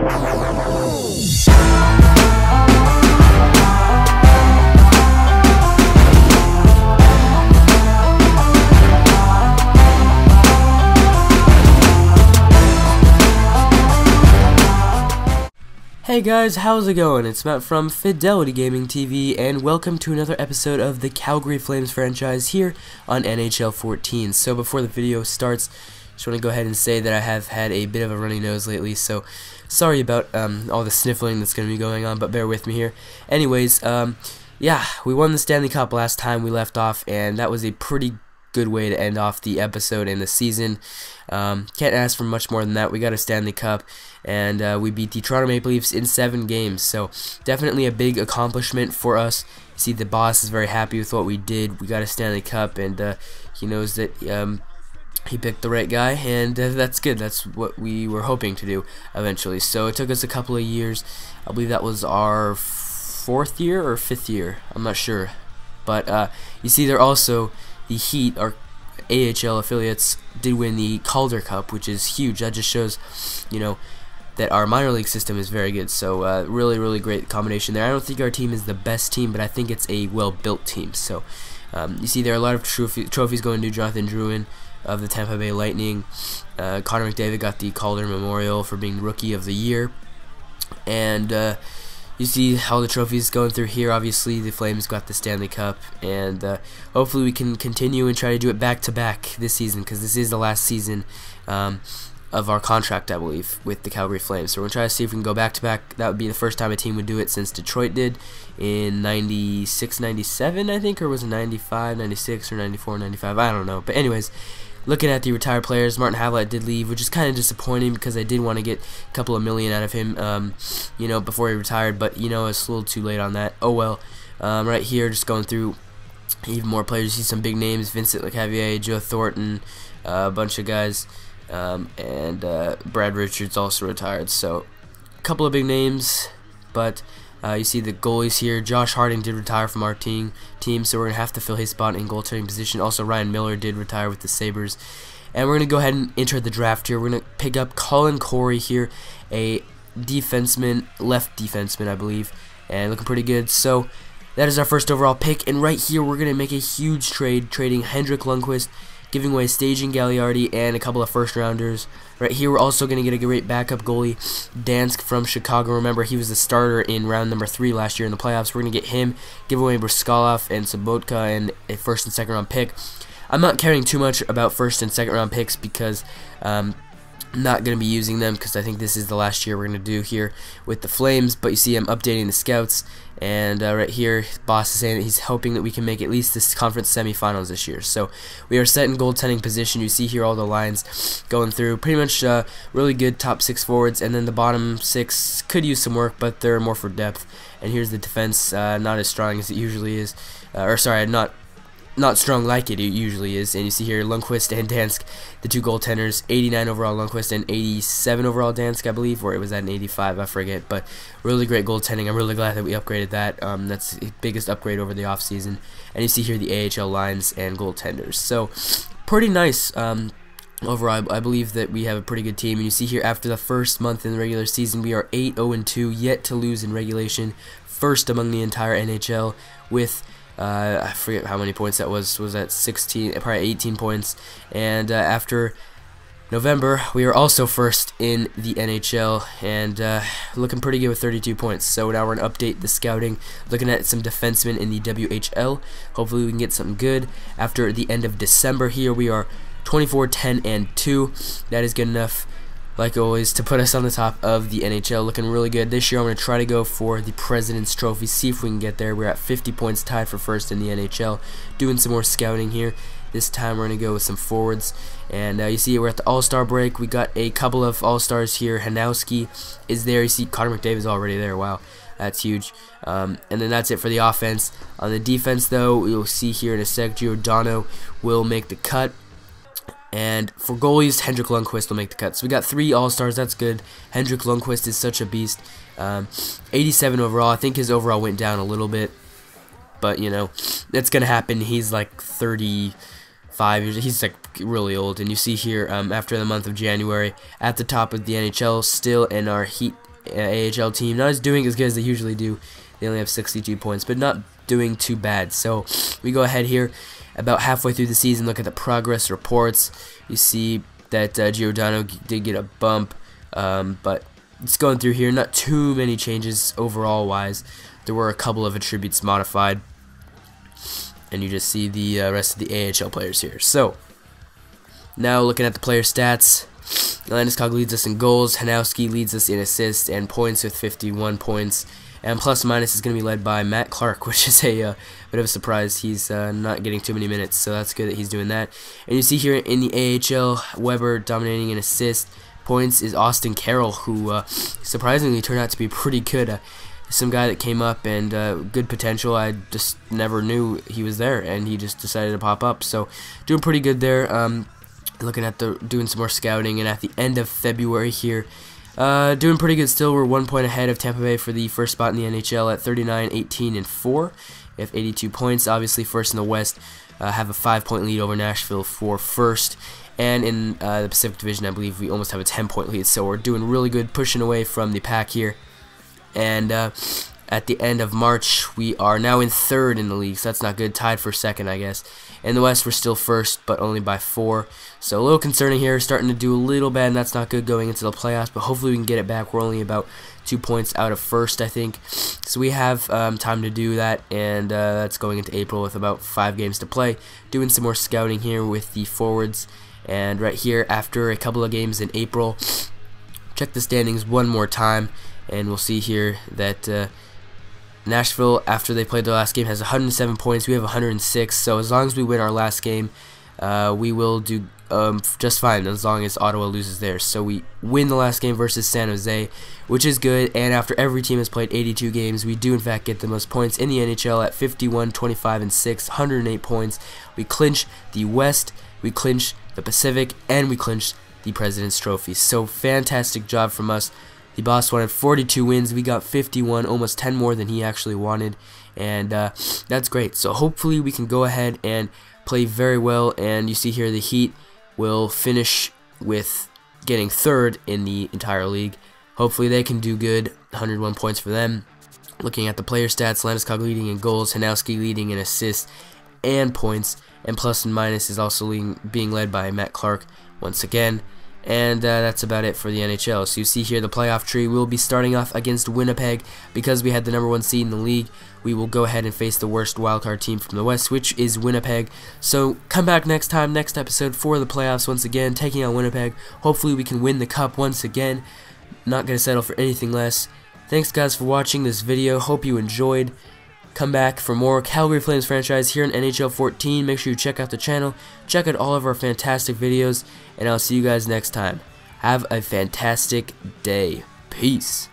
Hey guys, how's it going? It's Matt from FidelityGamingTV, and welcome to another episode of the Calgary Flames franchise here on NHL 14. So before the video starts, just want to go ahead and say that I have had a bit of a runny nose lately, so sorry about all the sniffling that's going to be going on, but bear with me here. Anyways, yeah, we won the Stanley Cup last time we left off, and that was a pretty good way to end off the episode and the season. Can't ask for much more than that. We got a Stanley Cup, and we beat the Toronto Maple Leafs in 7 games, so definitely a big accomplishment for us. You see, the boss is very happy with what we did. We got a Stanley Cup, and he knows that he picked the right guy, and that's good. That's what we were hoping to do eventually. So it took us a couple of years. I believe that was our 4th year or 5th year. I'm not sure, but you see, they're also the Heat, our AHL affiliates, did win the Calder Cup, which is huge. That just shows, you know, that our minor league system is very good. So really great combination there. I don't think our team is the best team, but I think it's a well-built team. So you see there are a lot of trophies going to Jonathan Drouin of the Tampa Bay Lightning. Connor McDavid got the Calder Memorial for being Rookie of the Year. And you see all the trophies going through here. Obviously, the Flames got the Stanley Cup, and hopefully we can continue and try to do it back-to-back this season, because this is the last season of our contract, I believe, with the Calgary Flames. So we're going to try to see if we can go back-to-back. That would be the first time a team would do it since Detroit did in 96, 97, I think, or was it 95, 96, or 94, 95? I don't know. But anyways, looking at the retired players, Martin Havlat did leave, which is kind of disappointing because I did want to get a couple of million out of him, you know, before he retired, but, you know, it's a little too late on that. Oh well. Right here, just going through even more players. You see some big names: Vincent Lecavalier, Joe Thornton, a bunch of guys, and Brad Richards also retired. So a couple of big names, but you see the goalies here. Josh Harding did retire from our team, so we're going to have to fill his spot in goaltending position. Also, Ryan Miller did retire with the Sabres. And we're going to go ahead and enter the draft here. We're going to pick up Colin Corey here, a defenseman, left defenseman, I believe, and looking pretty good. So that is our first overall pick. And right here, we're going to make a huge trade, trading Henrik Lundqvist, giving away Staging Gagliardi and a couple of first-rounders. Right here, we're also going to get a great backup goalie, Dansk from Chicago. Remember, he was the starter in round number 3 last year in the playoffs. We're going to get him, give away Briskalov and Sobotka, and a first and second round pick. I'm not caring too much about first and second round picks because I'm not going to be using them, because I think this is the last year we're going to do here with the Flames. But you see, I'm updating the scouts, and right here, boss is saying that he's hoping that we can make at least this conference semifinals this year. So we are set in goaltending position. You see here all the lines going through. Pretty much really good top 6 forwards, and then the bottom 6 could use some work, but they're more for depth. And here's the defense, not as strong as it usually is, or sorry, not strong like it usually is. And you see here Lundqvist and Dansk, the 2 goaltenders, 89 overall Lundqvist and 87 overall Dansk, I believe, or it was at an 85, I forget. But really great goaltending. I'm really glad that we upgraded that. That's the biggest upgrade over the offseason. And you see here the AHL lines and goaltenders. So pretty nice. Overall, I believe that we have a pretty good team. And you see here, after the first month in the regular season, we are 8-0-2, yet to lose in regulation, first among the entire NHL with I forget how many points that was. Was that 16? Probably 18 points. And after November, we are also first in the NHL, and looking pretty good with 32 points. So now we're going to update the scouting, looking at some defensemen in the WHL. Hopefully we can get something good. After the end of December here, we are 24, 10, and 2. That is good enough, like always, to put us on the top of the NHL. Looking really good. This year I'm going to try to go for the President's Trophy, see if we can get there. We're at 50 points, tied for first in the NHL. Doing some more scouting here. This time we're going to go with some forwards. And you see we're at the All-Star break. We got a couple of All-Stars here. Hanowski is there. You see Connor McDavid is already there. Wow, that's huge. And then that's it for the offense. On the defense, though, you'll see here in a sec, Giordano will make the cut. And for goalies, Henrik Lundqvist will make the cut. So we got 3 All-Stars. That's good. Henrik Lundqvist is such a beast. 87 overall. I think his overall went down a little bit, but you know, that's gonna happen. He's like 35 years. He's like really old. And you see here, after the month of January, at the top of the NHL, still in our Heat AHL team. Not doing as good as they usually do. They only have 62 points, but not doing too bad. So we go ahead here, about halfway through the season, look at the progress reports. You see that Giordano did get a bump, but it's going through here. Not too many changes overall wise. There were a couple of attributes modified, and you just see the rest of the AHL players here. So now looking at the player stats, Landeskog leads us in goals, Hanowski leads us in assists and points with 51 points, and plus minus is going to be led by Matt Clark, which is a bit of a surprise. He's not getting too many minutes, so that's good that he's doing that. And you see here in the AHL, Weber dominating in assist. Points is Austin Carroll, who surprisingly turned out to be pretty good. Some guy that came up and good potential. I just never knew he was there, and he just decided to pop up. So doing pretty good there. Looking at doing some more scouting, and at the end of February here, doing pretty good still. We're 1 point ahead of Tampa Bay for the first spot in the NHL at 39, 18, and 4. They have 82 points. Obviously, first in the West, have a 5-point lead over Nashville for first. And in the Pacific Division, I believe we almost have a 10-point lead. So we're doing really good, pushing away from the pack here. And at the end of March, we are now in third in the league, so that's not good. Tied for second, I guess. In the West, we're still first, but only by 4. So a little concerning here. Starting to do a little bad, and that's not good going into the playoffs, but hopefully we can get it back. We're only about 2 points out of first, I think. So we have time to do that, and that's going into April with about 5 games to play. Doing some more scouting here with the forwards. And right here, after a couple of games in April, check the standings one more time, and we'll see here that Nashville, after they played their last game, has 107 points. We have 106, so as long as we win our last game, we will do just fine, as long as Ottawa loses theirs. So we win the last game versus San Jose, which is good, and after every team has played 82 games, we do in fact get the most points in the NHL at 51, 25, and 6, 108 points. We clinch the West, we clinch the Pacific, and we clinch the President's Trophy. So fantastic job from us. The boss wanted 42 wins. We got 51, almost 10 more than he actually wanted, and that's great. So hopefully we can go ahead and play very well, and you see here the Heat will finish with getting third in the entire league. Hopefully they can do good. 101 points for them. Looking at the player stats, Landeskog leading in goals, Hanowski leading in assists and points, and plus and minus is also being led by Matt Clark once again. And that's about it for the NHL. So you see here the playoff tree. We'll be starting off against Winnipeg because we had the #1 seed in the league. We will go ahead and face the worst wildcard team from the West, which is Winnipeg. So come back next episode for the playoffs once again, taking on Winnipeg. Hopefully we can win the cup once again. Not going to settle for anything less. Thanks guys for watching this video. Hope you enjoyed. Come back for more Calgary Flames franchise here in NHL 14. Make sure you check out the channel, check out all of our fantastic videos, and I'll see you guys next time. Have a fantastic day. Peace.